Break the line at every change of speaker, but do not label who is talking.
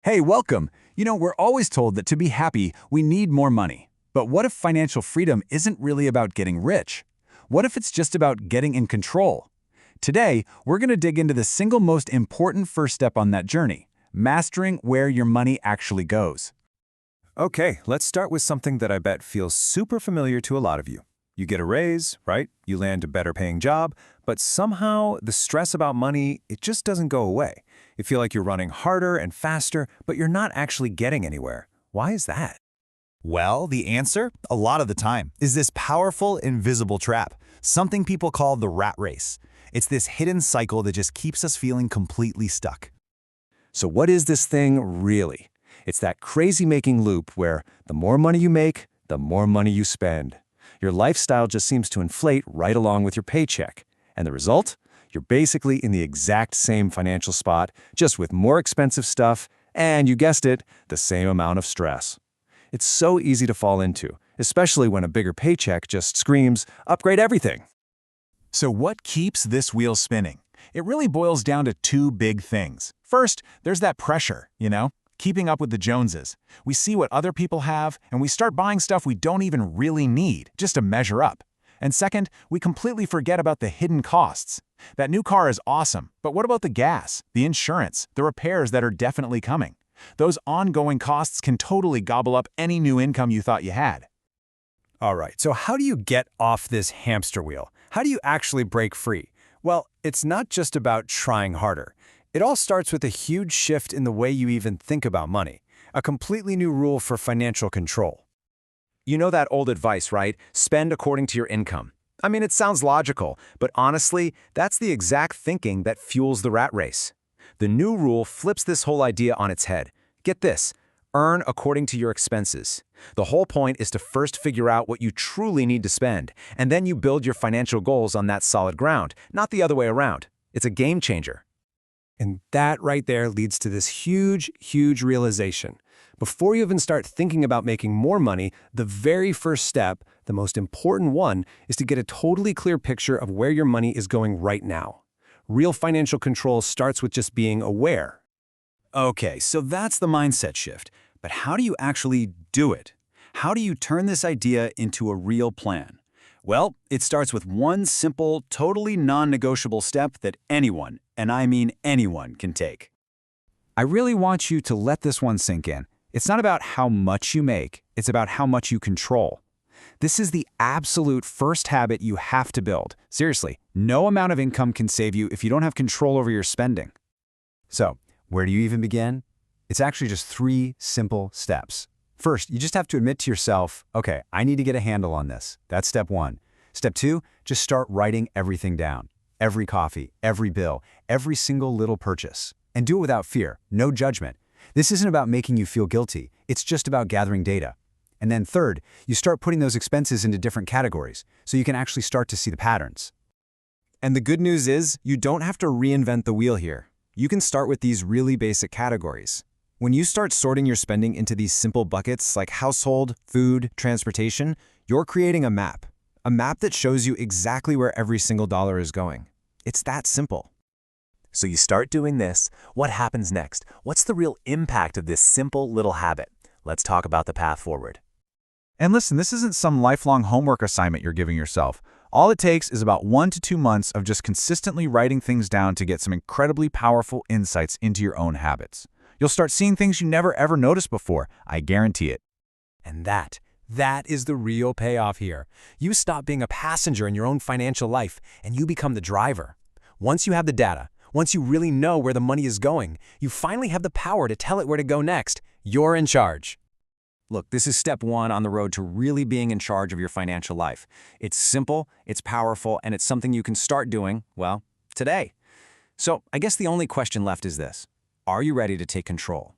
Hey, welcome. We're always told that to be happy, we need more money. But what if financial freedom isn't really about getting rich? What if it's just about getting in control? Today, we're going to dig into the single most important first step on that journey, mastering where your money actually goes.
Okay, let's start with something that I bet feels super familiar to a lot of you. You get a raise, right? You land a better paying job, but somehow the stress about money, it just doesn't go away. You feel like you're running harder and faster, but you're not actually getting anywhere. Why is that?
Well, the answer, a lot of the time, is this powerful, invisible trap, something people call the rat race. It's this hidden cycle that just keeps us feeling completely stuck.
So what is this thing really? It's that crazy-making loop where the more money you make, the more money you spend. Your lifestyle just seems to inflate right along with your paycheck. And the result? You're basically in the exact same financial spot, just with more expensive stuff, and you guessed it, the same amount of stress. It's so easy to fall into, especially when a bigger paycheck just screams, upgrade everything.
So what keeps this wheel spinning? It really boils down to two big things. First, there's that pressure, keeping up with the Joneses. We see what other people have, and we start buying stuff we don't even really need, just to measure up. And second, we completely forget about the hidden costs. That new car is awesome, but what about the gas, the insurance, the repairs that are definitely coming? Those ongoing costs can totally gobble up any new income you thought you had.
All right, so how do you get off this hamster wheel? How do you actually break free? Well, it's not just about trying harder. It all starts with a huge shift in the way you even think about money, a completely new rule for financial control. You know that old advice, right? Spend according to your income. I mean, it sounds logical, but honestly, that's the exact thinking that fuels the rat race. The new rule flips this whole idea on its head. Get this, earn according to your expenses. The whole point is to first figure out what you truly need to spend, and then you build your financial goals on that solid ground, not the other way around. It's a game changer. And that right there leads to this huge realization. Before you even start thinking about making more money, the very first step, the most important one, is to get a totally clear picture of where your money is going right now. Real financial control starts with just being aware.
Okay, so that's the mindset shift. But how do you actually do it? How do you turn this idea into a real plan? Well, it starts with one simple, totally non-negotiable step that anyone, and I mean anyone, can take. I really want you to let this one sink in. It's not about how much you make, it's about how much you control. This is the absolute first habit you have to build. Seriously, no amount of income can save you if you don't have control over your spending. So, where do you even begin? It's actually just 3 simple steps. First, you just have to admit to yourself, okay, I need to get a handle on this. That's step 1. Step 2, just start writing everything down. Every coffee, every bill, every single little purchase. And do it without fear, no judgment. This isn't about making you feel guilty. It's just about gathering data. And then third, you start putting those expenses into different categories, so you can actually start to see the patterns. And the good news is, you don't have to reinvent the wheel here. You can start with these really basic categories. When you start sorting your spending into these simple buckets like household, food, transportation, you're creating a map that shows you exactly where every single dollar is going. It's that simple.
So you start doing this. What happens next? What's the real impact of this simple little habit? Let's talk about the path forward.
And listen, this isn't some lifelong homework assignment you're giving yourself. All it takes is about 1 to 2 months of just consistently writing things down to get some incredibly powerful insights into your own habits. You'll start seeing things you never ever noticed before, I guarantee it.
And that is the real payoff here. You stop being a passenger in your own financial life, and you become the driver. Once you have the data, once you really know where the money is going, you finally have the power to tell it where to go next. You're in charge. Look, this is step 1 on the road to really being in charge of your financial life. It's simple, it's powerful, and it's something you can start doing, well, today. So I guess the only question left is this. Are you ready to take control?